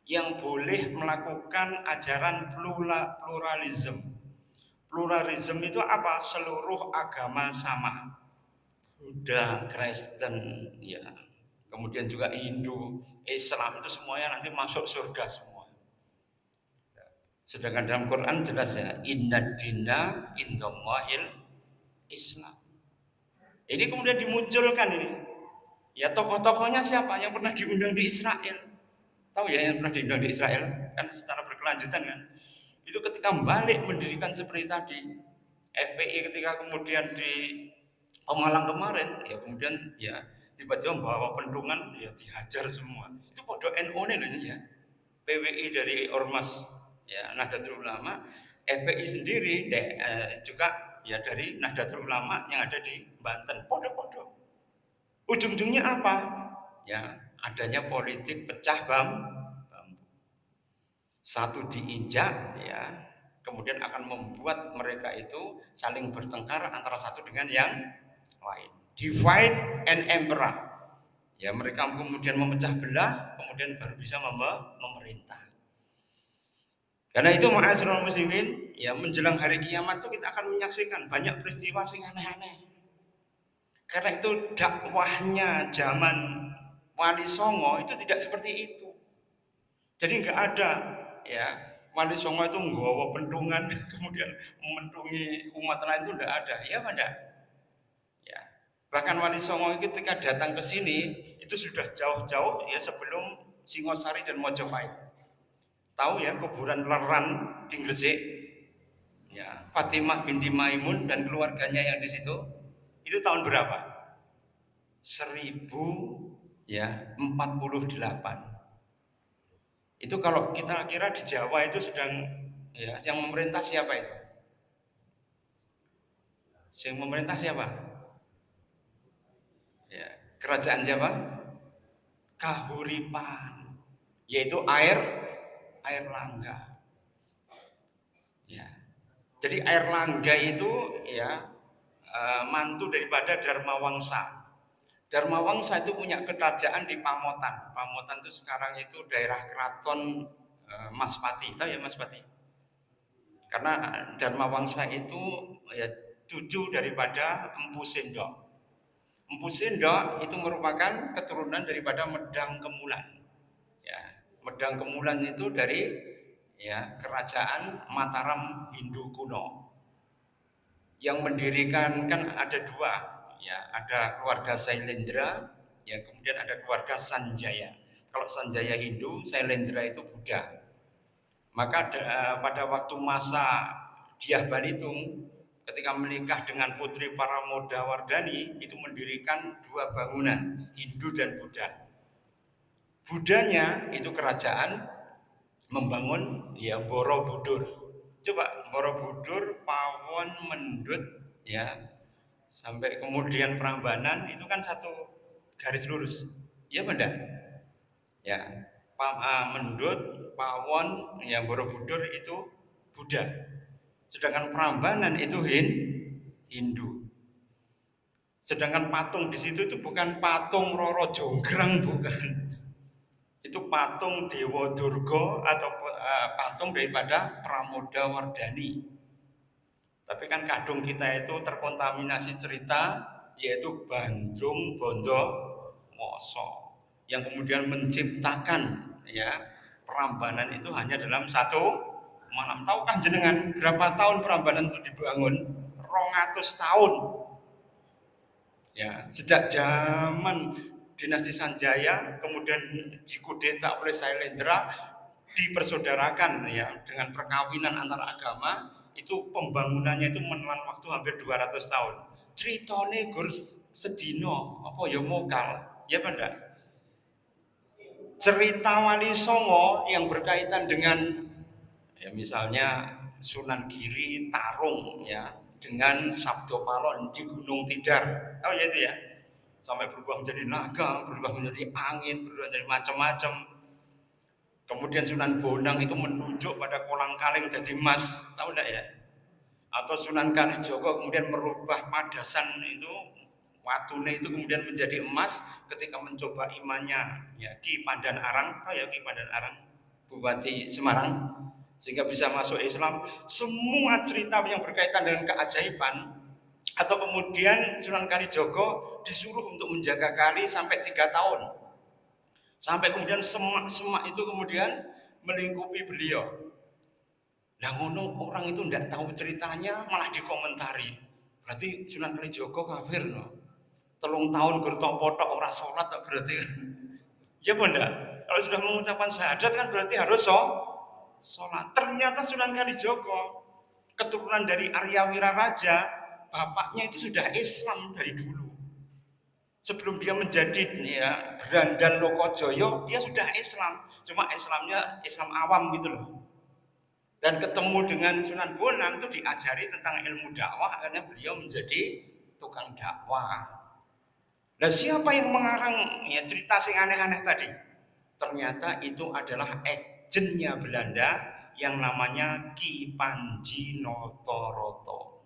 yang boleh melakukan ajaran pluralisme. Pluralisme itu apa? Seluruh agama sama. Buddha, Kristen, ya, kemudian juga Hindu, Islam, itu semuanya nanti masuk surga semua. Sedangkan dalam Quran jelas ya, inna dina indallahil Islam. Ini kemudian dimunculkan ini. Ya tokoh-tokohnya siapa yang pernah diundang di Israel? Tahu ya yang pernah diundang di Israel? Kan secara berkelanjutan kan. Itu ketika balik mendirikan seperti tadi. FPI ketika kemudian di Pemalang kemarin, ya kemudian ya tiba-tiba membawa pendungan, ya dihajar semua. Itu podo NU ini ya. PWI dari Ormas ya Nahdlatul Ulama, FPI sendiri juga ya dari Nahdlatul Ulama yang ada di Banten, podo-podo. Ujung-ujungnya apa? Ya adanya politik pecah bambu. Satu diinjak ya, kemudian akan membuat mereka itu saling bertengkar antara satu dengan yang lain. Divide and emperor. Ya mereka kemudian memecah belah, kemudian baru bisa memerintah. Karena itu ma'asyiral muslimin, ya menjelang hari kiamat itu kita akan menyaksikan banyak peristiwa sing aneh-aneh. Karena itu dakwahnya zaman Wali Songo itu tidak seperti itu. Jadi nggak ada ya Wali Songo itu nggawa pendungan kemudian mementungi umat lain itu enggak ada. Ya enggak? Bahkan Wali Songo ketika datang ke sini itu sudah jauh-jauh ya sebelum Singosari dan Mojopahit. Tahu ya kuburan Leran di Gresik? Ya, Fatimah binti Maimun dan keluarganya yang di situ. Itu tahun berapa? 1048. Itu kalau kita kira di Jawa itu sedang ya, yang memerintah siapa itu? Yang memerintah siapa? Ya, kerajaan Jawa? Kahuripan, yaitu air Langga. Ya. Jadi air Langga itu ya mantu daripada Dharma Wangsa. Dharma Wangsa itu punya kerajaan di Pamotan. Pamotan itu sekarang itu daerah keraton Maspati, tahu ya Maspati? Karena Dharma Wangsa itu ya cucu daripada Empu Sendok. Empu Sendok itu merupakan keturunan daripada Medang Kemulan. Ya, Medang Kemulan itu dari ya kerajaan Mataram Hindu kuno. Yang mendirikan kan ada dua, ya ada keluarga Sailendra, ya kemudian ada keluarga Sanjaya. Kalau Sanjaya Hindu, Sailendra itu Buddha. Maka pada waktu masa Dyah Balitung, ketika menikah dengan putri Paramodawardhani, itu mendirikan dua bangunan, Hindu dan Buddha. Buddhanya itu kerajaan membangun ya Borobudur. Coba Borobudur, Pawon, Mendut, ya sampai kemudian Prambanan itu kan satu garis lurus, ya benda. Ya, Mendut, Pawon, ya Borobudur itu Buddha. Sedangkan Prambanan itu Hindu. Sedangkan patung di situ itu bukan patung Roro Jonggrang, bukan. Itu patung Dewa Durga atau patung daripada Pramodawardhani. Tapi kan kadung kita itu terkontaminasi cerita, yaitu Bandung Bondowoso yang kemudian menciptakan ya Prambanan itu hanya dalam satu malam. Tahu kan jenengan berapa tahun Prambanan itu dibangun? 200 tahun. Ya, sejak zaman dinasti Sanjaya kemudian dikudeta oleh Sailendra, dipersaudarakan ya dengan perkawinan antar agama, itu pembangunannya itu menelan waktu hampir 200 tahun. Ceritane gur sedino apa ya mokal, ya benda. Cerita Wali Songo yang berkaitan dengan ya misalnya Sunan Giri tarung ya dengan Sabdo Palon di Gunung Tidar. Oh ya itu ya. Sampai berubah menjadi naga, berubah menjadi angin, berubah menjadi macam-macam. Kemudian Sunan Bonang itu menunjuk pada kolang-kaling jadi emas, tahu enggak ya? Atau Sunan Kalijogo kemudian merubah padasan itu watune itu kemudian menjadi emas ketika mencoba imannya ya Ki Pandan Arang, oh ya Ki Pandan Arang, Bupati Semarang, sehingga bisa masuk Islam. Semua cerita yang berkaitan dengan keajaiban. Atau kemudian Sunan Kalijogo disuruh untuk menjaga kali sampai 3 tahun. Sampai kemudian semak-semak itu kemudian melingkupi beliau. Nah ngono orang itu tidak tahu ceritanya malah dikomentari. Berarti Sunan Kalijogo kafir no. 3 tahun gertopotok ora sholat berarti. Ya benda. Kalau sudah mengucapkan syahadat kan berarti harus sholat. Ternyata Sunan Kalijogo keturunan dari Arya Wiraraja, bapaknya itu sudah Islam dari dulu. Sebelum dia menjadi ya Brandan Lokojoyo, dia sudah Islam. Cuma Islamnya Islam awam gitu loh. Dan ketemu dengan Sunan Bonang itu diajari tentang ilmu dakwah, akhirnya beliau menjadi tukang dakwah. Nah siapa yang mengarang ya cerita sing aneh-aneh tadi? Ternyata itu adalah agennya Belanda yang namanya Ki Panji Notoroto.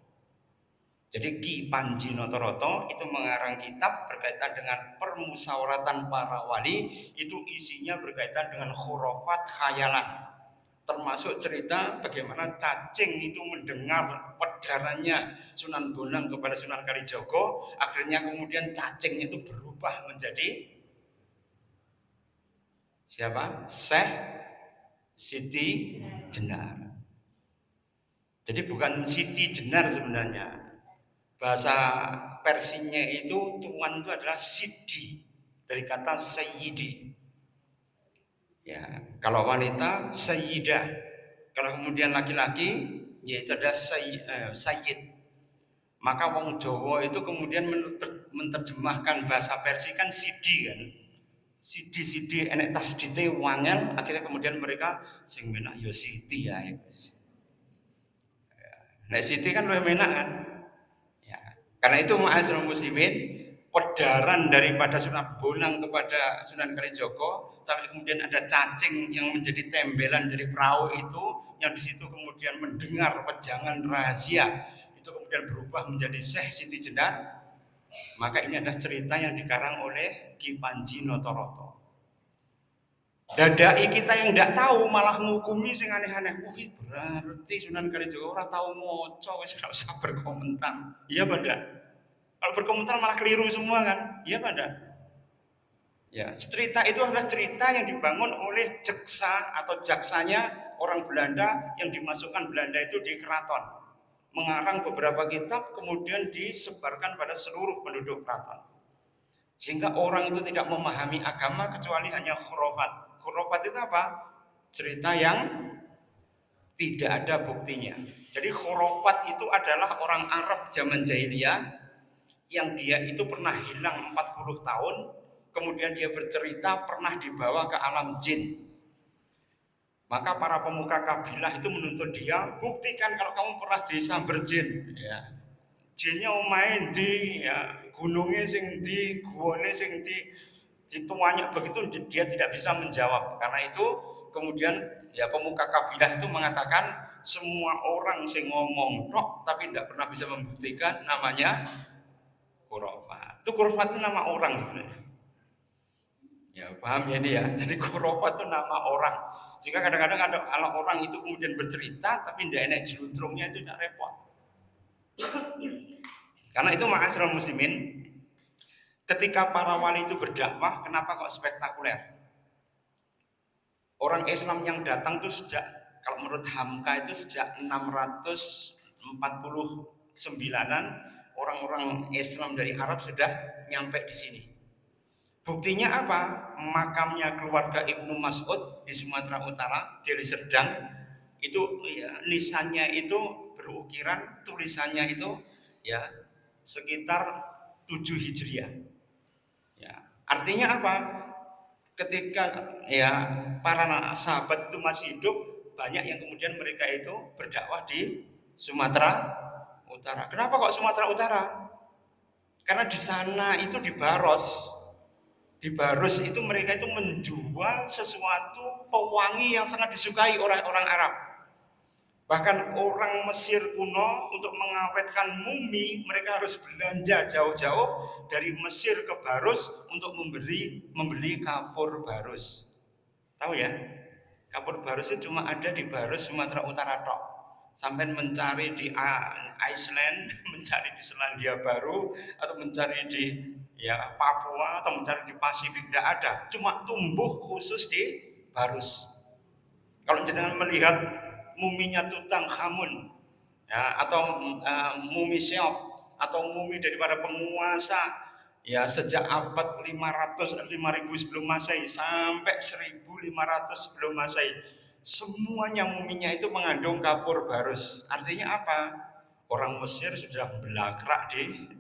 Jadi Ki Panji Notoroto itu mengarang kitab berkaitan dengan permusyawaratan para wali, itu isinya berkaitan dengan khurafat khayalan. Termasuk cerita bagaimana cacing itu mendengar pedarannya Sunan Bonang kepada Sunan Kalijogo, akhirnya kemudian cacing itu berubah menjadi siapa? Syekh Siti Jenar. Jadi bukan Siti Jenar sebenarnya. Bahasa Persinya itu tuan itu adalah Sidi, dari kata Sayyidi. Ya, kalau wanita sayyidah, kalau kemudian laki-laki yaitu ada sayyid. Maka wong Jawa itu kemudian menerjemahkan bahasa Persia kan sidi kan. Sidi enek tasdite wangel, akhirnya kemudian mereka sing menak ya sidi ya. Nek sidi kan luwih menak kan. Ya. Karena itu ma'asyiral muslimin, pedaran daripada Sunan Bonang kepada Sunan Kalijogo sampai kemudian ada cacing yang menjadi tembelan dari perahu itu, yang di situ kemudian mendengar pejangan rahasia itu kemudian berubah menjadi Syekh Siti Jenar. Maka ini adalah cerita yang dikarang oleh Ki Panji Notoroto. Dadai kita yang tidak tahu malah ngukumi sing aneh-aneh. Wih, berarti Sunan Kalijogo ora tahu moco, wis ora usah berkomentar. Iya Banda? Kalau berkomentar malah keliru semua kan? Iya Banda? Ya, cerita itu adalah cerita yang dibangun oleh jaksa atau jaksanya orang Belanda yang dimasukkan Belanda itu di keraton. Mengarang beberapa kitab kemudian disebarkan pada seluruh penduduk keraton. Sehingga orang itu tidak memahami agama kecuali hanya khurafat. Khurafat itu apa? Cerita yang tidak ada buktinya. Jadi khurafat itu adalah orang Arab zaman jahiliyah yang dia itu pernah hilang 40 tahun, kemudian dia bercerita pernah dibawa ke alam jin. Maka para pemuka kabilah itu menuntut dia, buktikan kalau kamu pernah disamber jin. Ya. Jinnya main di ya, gunungnya sing di, guane sing di, dituanya begitu dia tidak bisa menjawab. Karena itu kemudian ya pemuka kabilah itu mengatakan semua orang sing ngomong tok tapi tidak pernah bisa membuktikan namanya khurafat. Itu khurafat itu nama orang sebenarnya. Ya paham ya ini ya. Jadi khurafat itu nama orang. Jika kadang-kadang ada orang itu kemudian bercerita tapi tidak enak jeluntrungnya itu tidak repot. Karena itu ma'asyiral muslimin, ketika para wali itu berdakwah, kenapa kok spektakuler? Orang Islam yang datang itu sejak, kalau menurut Hamka itu sejak 649-an orang-orang Islam dari Arab sudah nyampe di sini. Buktinya apa? Makamnya keluarga Ibnu Mas'ud di Sumatera Utara, di Serdang, itu ya, lisannya itu berukiran, tulisannya itu ya sekitar 7 Hijriah. Ya, artinya apa? Ketika ya para sahabat itu masih hidup, banyak yang kemudian mereka itu berdakwah di Sumatera Utara. Kenapa kok Sumatera Utara? Karena di sana itu di Baros itu mereka itu menjual sesuatu pewangi yang sangat disukai orang-orang Arab. Bahkan orang Mesir kuno untuk mengawetkan mumi mereka harus belanja jauh-jauh dari Mesir ke Baros untuk membeli kapur Baros. Tahu ya? Kapur Baros itu cuma ada di Baros Sumatera Utara tok. Sampai mencari di Iceland, mencari di Selandia Baru atau mencari di ya Papua atau mencari di Pasifik tidak ada. Cuma tumbuh khusus di Baros. Kalau jenengan melihat muminya Tutankhamun ya, atau mumi Cheops atau mumi daripada penguasa ya sejak abad 500 5000 sebelum Masehi sampai 1500 sebelum Masehi, semuanya muminya itu mengandung kapur Baros. Artinya apa? Orang Mesir sudah belakrak di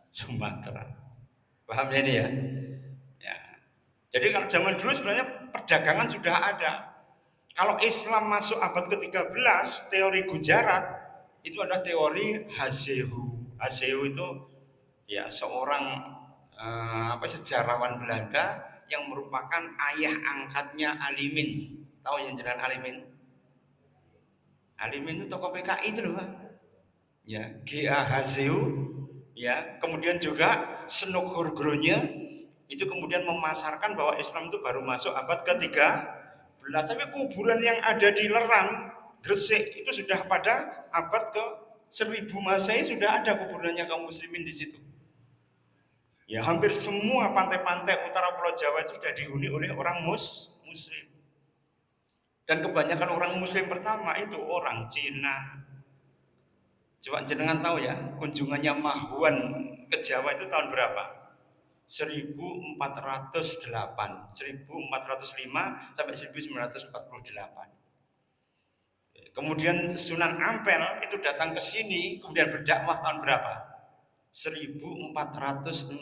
Sumatera. Paham ya ini ya? Ya. Jadi kalau zaman dulu sebenarnya perdagangan sudah ada. Kalau Islam masuk abad ke-13, teori Gujarat itu adalah teori Hasehu. Hasehu itu ya seorang sejarawan Belanda yang merupakan ayah angkatnya Alimin. Tahu yang jalan Alimin? Alimin itu tokoh PKI itu loh, Pak. Ya, G.A. Hasehu ya, kemudian juga Senok-Hurgronya itu kemudian memasarkan bahwa Islam itu baru masuk abad ke-13. Tapi kuburan yang ada di Lerang, Gresik itu sudah pada abad ke-1000 Masehi sudah ada kuburannya kaum muslimin di situ. Ya, hampir semua pantai-pantai utara Pulau Jawa itu sudah dihuni oleh orang muslim. Dan kebanyakan orang muslim pertama itu orang Cina. Coba jenengan tahu ya, kunjungannya Mahwan ke Jawa itu tahun berapa? 1408, 1405 sampai 1948. Kemudian Sunan Ampel itu datang ke sini kemudian berdakwah tahun berapa? 1469.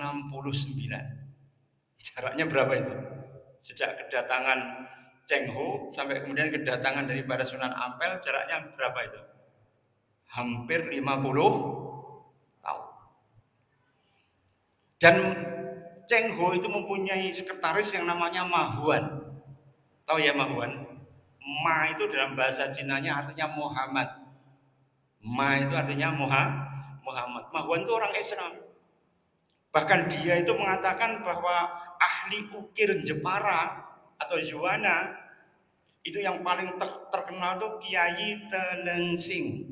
Jaraknya berapa itu? Sejak kedatangan Cheng Ho sampai kemudian kedatangan daripada Sunan Ampel, jaraknya berapa itu? Hampir 50 tahun. Dan Cheng Ho itu mempunyai sekretaris yang namanya Ma Huan. Tahu ya Ma Huan? Ma itu dalam bahasa Cinanya artinya Muhammad. Ma itu artinya Muhammad. Ma Huan itu orang Islam. Bahkan dia itu mengatakan bahwa ahli ukir Jepara atau Yuana itu yang paling terkenal tuh Kiai Telengsing.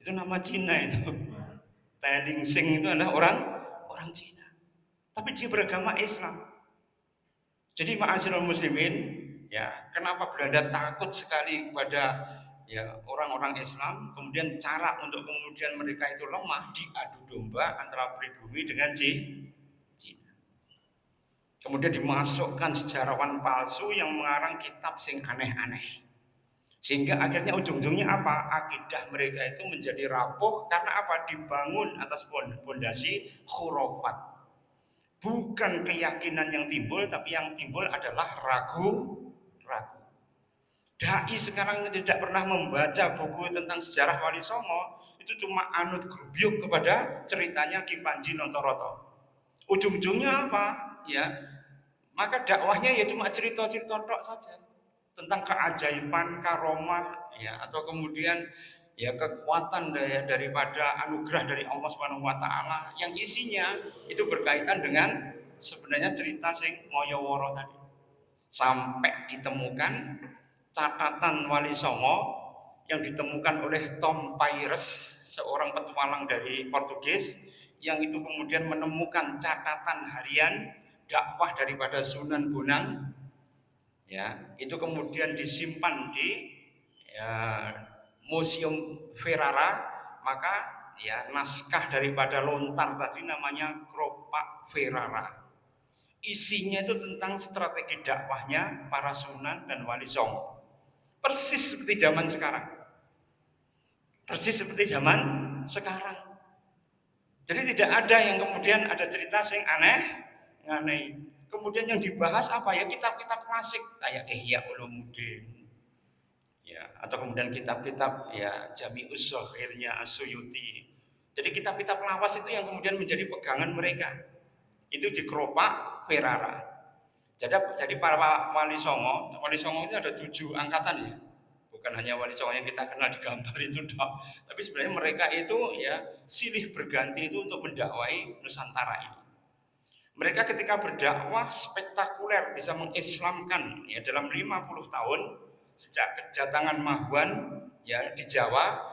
Itu nama Cina itu. Telengsing itu adalah orang Cina. Tapi dia beragama Islam. Jadi ma'asyiral muslimin, ya, kenapa Belanda takut sekali kepada ya orang-orang Islam, kemudian cara untuk kemudian mereka itu lemah diadu domba antara pribumi dengan Cina. Kemudian dimasukkan sejarawan palsu yang mengarang kitab sing aneh-aneh. Sehingga akhirnya ujung-ujungnya apa? Akidah mereka itu menjadi rapuh karena apa? Dibangun atas fondasi khurafat. Bukan keyakinan yang timbul, tapi yang timbul adalah ragu. Dai sekarang tidak pernah membaca buku tentang sejarah Wali Songo, itu cuma anut grubyuk kepada ceritanya Ki Panji Nontoroto. Ujung-ujungnya apa? Ya, maka dakwahnya ya cuma cerita-cerita tok saja tentang keajaiban, karomah, ya, atau kemudian ya kekuatan daripada anugerah dari Allah Subhanahu wa taala yang isinya itu berkaitan dengan sebenarnya cerita sing Moyoworo tadi. Sampai ditemukan catatan Wali Songo yang ditemukan oleh Tom Paires, seorang petualang dari Portugis yang itu kemudian menemukan catatan harian dakwah daripada Sunan Bonang. Ya, itu kemudian disimpan di ya, Museum Ferrara, maka ya naskah daripada lontar tadi namanya Keropak Ferrara. Isinya itu tentang strategi dakwahnya para sunan dan wali songo. Persis seperti zaman sekarang. Jadi tidak ada yang kemudian ada cerita yang aneh. Kemudian yang dibahas apa ya kitab-kitab klasik kayak Ihya Ulumuddin. Ya, atau kemudian kitab-kitab ya Jami'us Shaghirnya As-Suyuti. Jadi kitab-kitab lawas itu yang kemudian menjadi pegangan mereka. Itu di Keropak Ferrara. Jadi para wali songo itu ada 7 angkatan ya. Bukan hanya wali songo yang kita kenal di gambar itu dong. Tapi sebenarnya mereka itu ya silih berganti itu untuk mendakwai Nusantara ini. Mereka ketika berdakwah spektakuler bisa mengislamkan ya dalam 50 tahun sejak kedatangan Ma Huan ya di Jawa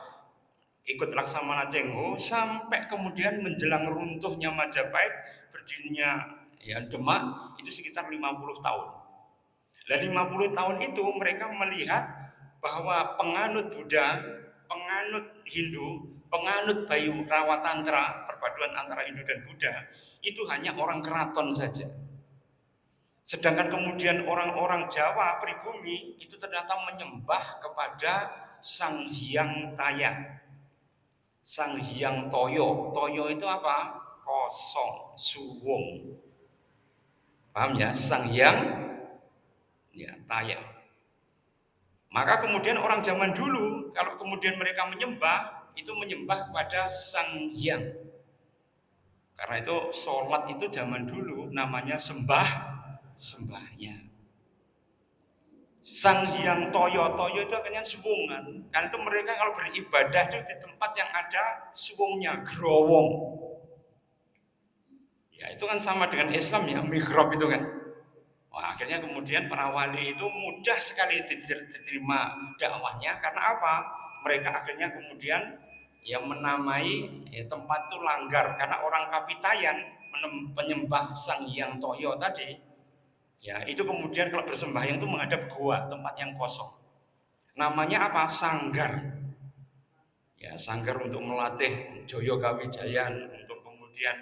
ikut Laksamana Cheng Ho sampai kemudian menjelang runtuhnya Majapahit berdirinya ya Demak itu sekitar 50 tahun. Dan 50 tahun itu mereka melihat bahwa penganut Buddha, penganut Hindu, penganut Bayu Rawatantra, perpaduan antara Hindu dan Buddha itu hanya orang keraton saja. Sedangkan kemudian orang-orang Jawa pribumi itu ternyata menyembah kepada Sang Hyang Taya, Sang Hyang Toyo. Toyo itu apa? Kosong, suwung. Paham ya? Sang Hyang ya Taya. Maka kemudian orang zaman dulu kalau kemudian mereka menyembah itu menyembah kepada Sang Hyang. Karena itu sholat itu zaman dulu namanya sembahnya. Sang Hyang Toyo itu akhirnya suwungan. Karena itu mereka kalau beribadah itu di tempat yang ada suwungnya, growong. Ya itu kan sama dengan Islam ya, mihrab itu kan. Wah, akhirnya kemudian para wali itu mudah sekali diterima dakwahnya karena apa? Mereka akhirnya kemudian yang menamai ya, tempat itu Langgar karena orang Kapitayan penyembah Sang Hyang Toyo tadi. Ya, itu kemudian kalau bersembahyang itu menghadap gua, tempat yang kosong. Namanya apa? Sanggar. Ya, sanggar untuk melatih Joyo Kawijayan untuk kemudian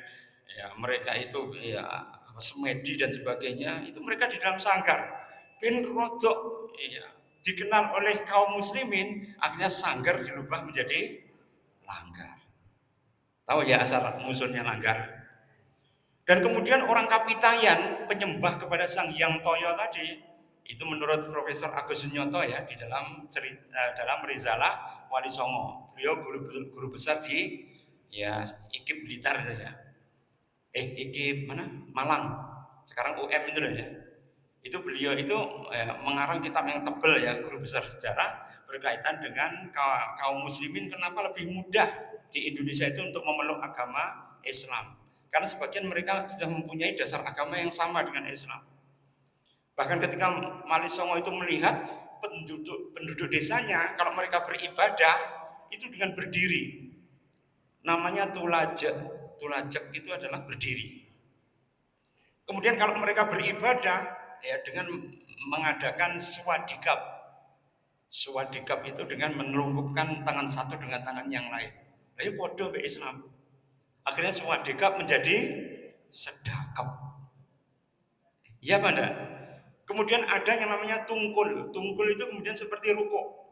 ya mereka itu ya semedi dan sebagainya, itu mereka di dalam sanggar. Ben rodok ya, dikenal oleh kaum muslimin, akhirnya sanggar dirubah menjadi langgar. Tahu ya asal musuhnya langgar. Dan kemudian orang Kapitayan penyembah kepada Sang Hyang Toyo tadi, itu menurut Profesor Agus Sunyoto ya di dalam dalam Risalah Wali Songo. Beliau guru besar di ya IKIP Blitar itu ya. IKIP mana? Malang. Sekarang UM itu loh ya. Itu beliau itu mengarang kitab yang tebal ya, guru besar sejarah berkaitan dengan kaum muslimin kenapa lebih mudah di Indonesia itu untuk memeluk agama Islam. Karena sebagian mereka sudah mempunyai dasar agama yang sama dengan Islam. Bahkan ketika Wali Songo itu melihat penduduk desanya, kalau mereka beribadah itu dengan berdiri. Namanya tulajek. Tulajek itu adalah berdiri. Kemudian kalau mereka beribadah ya dengan mengadakan swadikap. Swadikap itu dengan menelungkupkan tangan satu dengan tangan yang lain. Ayo bodoh be Islam. Akhirnya swadikap menjadi sedekap. Ya Banda. Kemudian ada yang namanya tungkul. Tungkul itu kemudian seperti rukuk.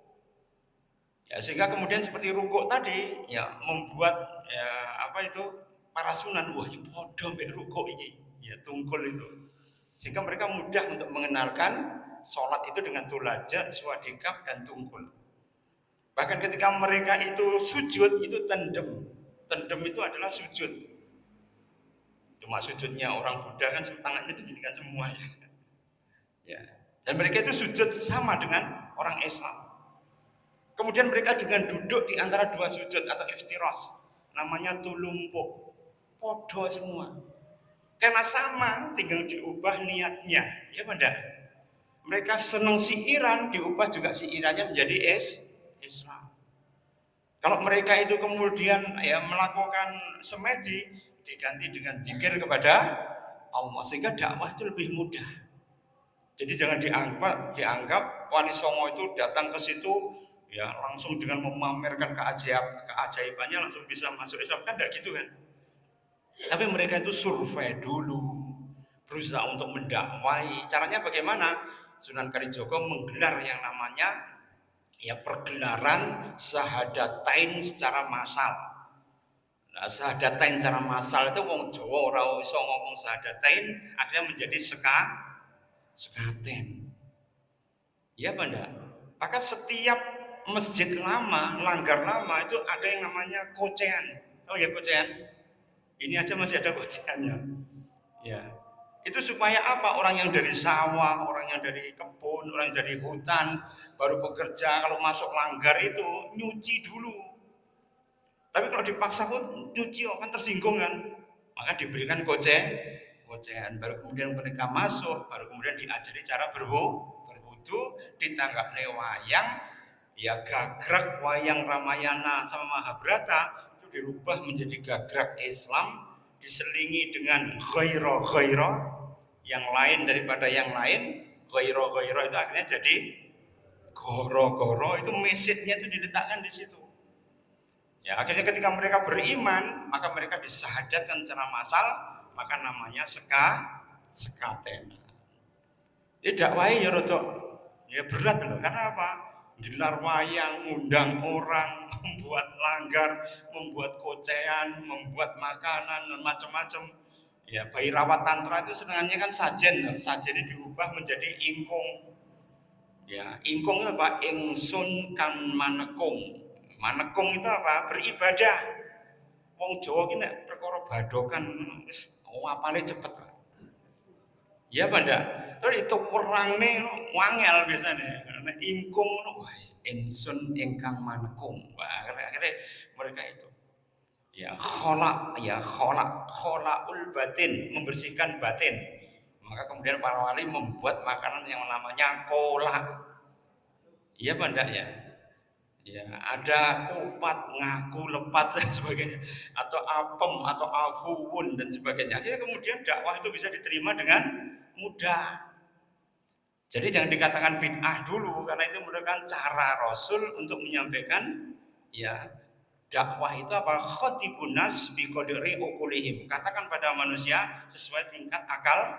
Ya, sehingga kemudian seperti rukuk tadi ya membuat ya apa itu para sunan wah ini bodoh be rukuk ini. Ya tungkul itu. Sehingga mereka mudah untuk mengenalkan sholat itu dengan tulaja, swadikap, dan tungkul. Bahkan ketika mereka itu sujud, itu tendem. Tendem itu adalah sujud. Cuma sujudnya orang Buddha kan tangannya diginikan semua ya. Ya. Dan mereka itu sujud sama dengan orang Islam. Kemudian mereka dengan duduk di antara dua sujud atau iftiros. Namanya tulumpuh. Podo semua. Karena sama, tinggal diubah niatnya, ya Banda. Mereka senang siiran, diubah juga siirannya menjadi Islam. Kalau mereka itu kemudian ya melakukan semedi, diganti dengan zikir kepada Allah, sehingga dakwah itu lebih mudah. Jadi jangan dianggap Wali Songo itu datang ke situ ya langsung dengan memamerkan keajaibannya langsung bisa masuk Islam, kan tidak gitu kan. Tapi mereka itu survei dulu, berusaha untuk mendakwai. Caranya bagaimana? Sunan Kalijogo menggelar yang namanya ya pergelaran syahadatain secara massal. Nah, syahadatain secara massal itu wong Jawa ora iso ngomong syahadatain, akhirnya menjadi sekaten. Ya Banda. Maka setiap masjid lama, langgar lama itu ada yang namanya kocean. Oh ya kocean. Ini aja masih ada koceannya. Ya. Itu supaya apa? Orang yang dari sawah, orang yang dari kebun, orang yang dari hutan baru bekerja kalau masuk langgar itu nyuci dulu. Tapi kalau dipaksa pun nyuci kan tersinggung kan. Maka diberikan kocean baru kemudian mereka masuk, baru kemudian diajari cara berwudu, ditanggapne wayang, ya gagrag wayang Ramayana sama Mahabharata dirubah menjadi gagrak Islam, diselingi dengan ghairo yang lain daripada yang lain. Ghairo itu akhirnya jadi goro itu message-nya itu diletakkan di situ. Ya akhirnya ketika mereka beriman, maka mereka disahadatkan secara massal, maka namanya sekaten. Ini dakwah ya rodok ya berat loh, karena apa? Gelar wayang, ngundang orang, membuat langgar, membuat kocean, membuat makanan dan macam-macam. Ya, bayi rawat tantra itu sebenarnya kan sajen, sajen ini diubah menjadi ingkung. Ya, ingkung itu apa? Ingsun kan manekung. Manekung itu apa? Beribadah. Wong Jawa ki nek perkara badokan wis apane cepet, Pak. Ya, Banda. Terus itu perangne wangel biasanya. Nek ingkung wah ingsun ingkang manekung. Wah, akhirnya mereka itu kholaul batin, membersihkan batin. Maka kemudian para wali membuat makanan yang namanya kolak. Iya Banda ya. Ya, ada kupat, ngaku, lepat dan sebagainya, atau apem atau afuun dan sebagainya. Akhirnya kemudian dakwah itu bisa diterima dengan mudah. Jadi jangan dikatakan bid'ah dulu, karena itu merupakan cara Rasul untuk menyampaikan ya Dakwah itu apa? Khatibun nas bi qadri uqulihim. Katakan pada manusia sesuai tingkat akal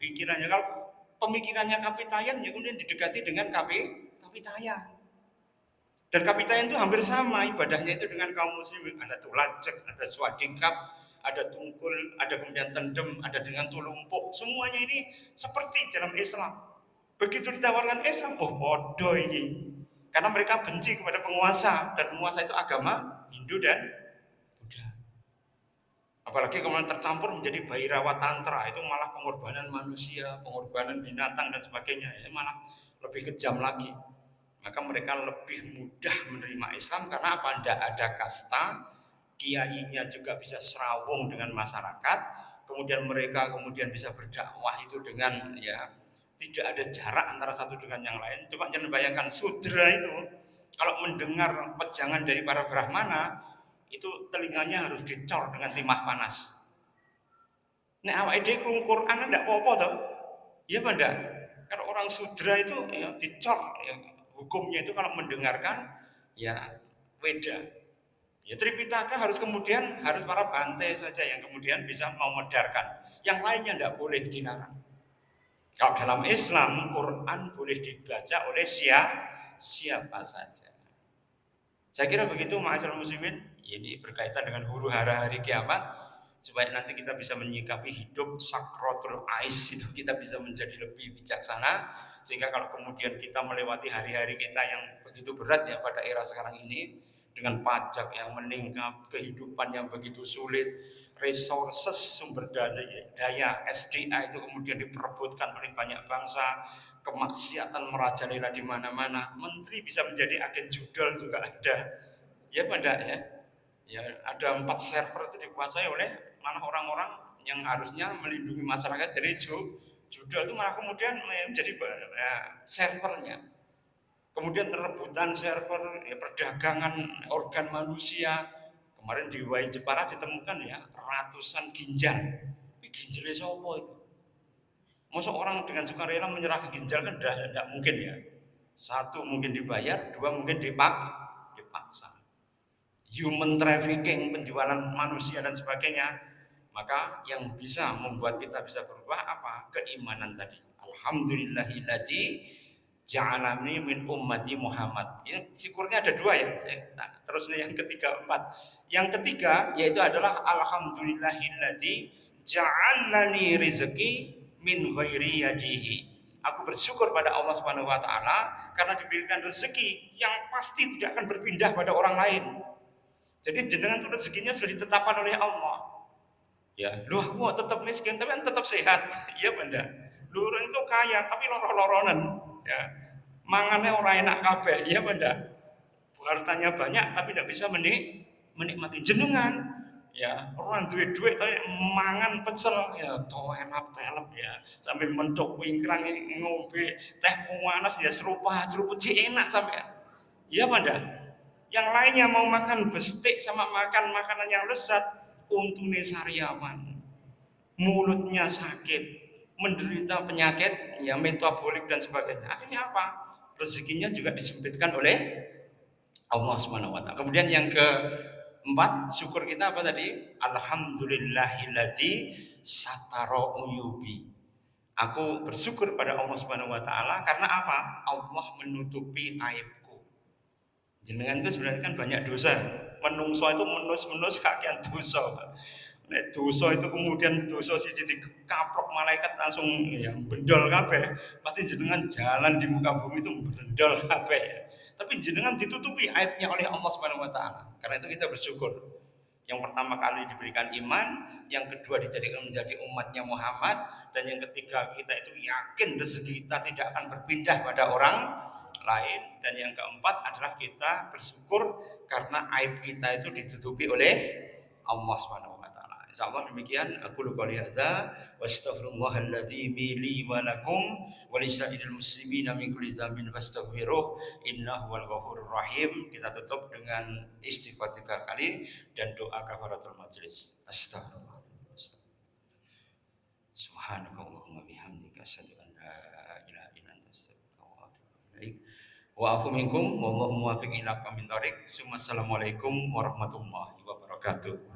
pikirannya. Kalau pemikirannya kapitayan ya kemudian didekati dengan kapitayan. Dan kapitayan itu hampir sama ibadahnya itu dengan kaum muslimin. Ada tulajek, ada swadikap, ada tungkul, ada kemudian tendem, ada dengan tulumpuk. Semuanya ini seperti dalam Islam. Begitu ditawarkan Islam, oh bodoh ini. Karena mereka benci kepada penguasa. Dan penguasa itu agama Hindu dan Buddha. Apalagi kemudian tercampur menjadi Bhairawa Tantra. Itu malah pengorbanan manusia, pengorbanan binatang dan sebagainya. Ini malah lebih kejam lagi. Maka mereka lebih mudah menerima Islam karena apa? Tidak ada kasta, kiainya juga bisa serawung dengan masyarakat, kemudian mereka kemudian bisa berdakwah itu dengan ya tidak ada jarak antara satu dengan yang lain. Coba jangan bayangkan sudra itu kalau mendengar pejangan dari para brahmana itu telinganya harus dicor dengan timah panas. Nek awake dhewe krungu Quran ndak apa-apa toh. Iya apa ndak? Kalau orang sudra itu ya dicor ya, hukumnya itu kalau mendengarkan ya beda. Ya Tripitaka harus kemudian harus para bante saja yang kemudian bisa memedarkan. Yang lainnya tidak boleh dilarang. Kalau dalam Islam Quran boleh dibaca oleh siapa saja. Saya kira begitu ma'asyiral muslimin. Ini berkaitan dengan huru hara hari kiamat supaya nanti kita bisa menyikapi hidup sakratul ais itu kita bisa menjadi lebih bijaksana sehingga kalau kemudian kita melewati hari-hari kita yang begitu berat ya pada era sekarang ini dengan pajak yang meningkat, kehidupan yang begitu sulit, resources sumber daya SDA itu kemudian diperebutkan oleh banyak bangsa, kemaksiatan merajalela di mana-mana, menteri bisa menjadi agen judol juga ada, ya pada ya. Ya, ada 4 server itu dikuasai oleh malah orang-orang yang harusnya melindungi masyarakat dari judul itu malah kemudian menjadi servernya. Kemudian rebutan server, ya, perdagangan organ manusia. Kemarin di Wai Jepara ditemukan ya ratusan ginjal. Ginjalnya siapa itu? Masa orang dengan sukarela menyerahkan ginjal kan tidak mungkin ya. Satu mungkin dibayar, dua mungkin dipaksa. Human trafficking, penjualan manusia dan sebagainya. Maka yang bisa membuat kita bisa berubah apa? Keimanan tadi. Alhamdulillahilladzi ja'alani min ummati Muhammad. Ini syukurnya ada dua ya. Terus yang ketiga, empat. Yang ketiga yaitu adalah alhamdulillahilladzi ja'alani rizqi min ghairi yadihi. Aku bersyukur pada Allah Subhanahu wa taala karena diberikan rezeki yang pasti tidak akan berpindah pada orang lain. Jadi jenengan itu rezekinya sudah ditetapkan oleh Allah. Ya, lu aku tetap miskin tapi kan tetap sehat. Iya benda. Lu orang itu kaya tapi loro-loronan. Ya. Mangannya orang enak kabeh. Iya benda. Hartanya banyak tapi tidak bisa menikmati jenengan. Ya, orang duit-duit tapi mangan pecel ya, toh enak telep ya. Sampai mentok wingkrang ngombe teh panas ya seruput enak sampai. Iya benda. Yang lainnya mau makan bestik sama makan makanan yang lezat, untune sariawan, mulutnya sakit, menderita penyakit, ya metabolik dan sebagainya. Akhirnya apa? Rezekinya juga disempitkan oleh Allah Subhanahu wa taala. Kemudian yang keempat, syukur kita apa tadi? Alhamdulillahilladzi satara uyubi. Aku bersyukur pada Allah Subhanahu wa taala karena apa? Allah menutupi aibku. Jenengan itu sebenarnya kan banyak dosa. Menungso itu menus kakian dosa. Nek dosa itu kemudian dosa siji dikaprok malaikat langsung ya bendol kabeh. Pasti jenengan jalan di muka bumi itu bendol kabeh. Tapi jenengan ditutupi aibnya oleh Allah Subhanahu wa taala. Karena itu kita bersyukur. Yang pertama kali diberikan iman, yang kedua dijadikan menjadi umatnya Muhammad, dan yang ketiga kita itu yakin rezeki kita tidak akan berpindah pada orang lain, dan yang keempat adalah kita bersyukur karena aib kita itu ditutupi oleh Allah Subhanahu wa taala. Insyaallah demikian aku qouli hadza wa astaghfirullahal li wa lakum wa lisa'iril muslimina min kulli dzambin fastaghfiruh innahu wal ghafurur rahim. Kita tutup dengan istighfar 3 kali dan doa kafaratul majlis. Astagfirullah. Subhanakallahumma bihamdika asyhadu an la ilaha illa anta astaghfiruka wa atubu ilaik. Wa afu minkum wallahu muwaffiq ila aqwamit thoriq. Assalamualaikum warahmatullahi wabarakatuh.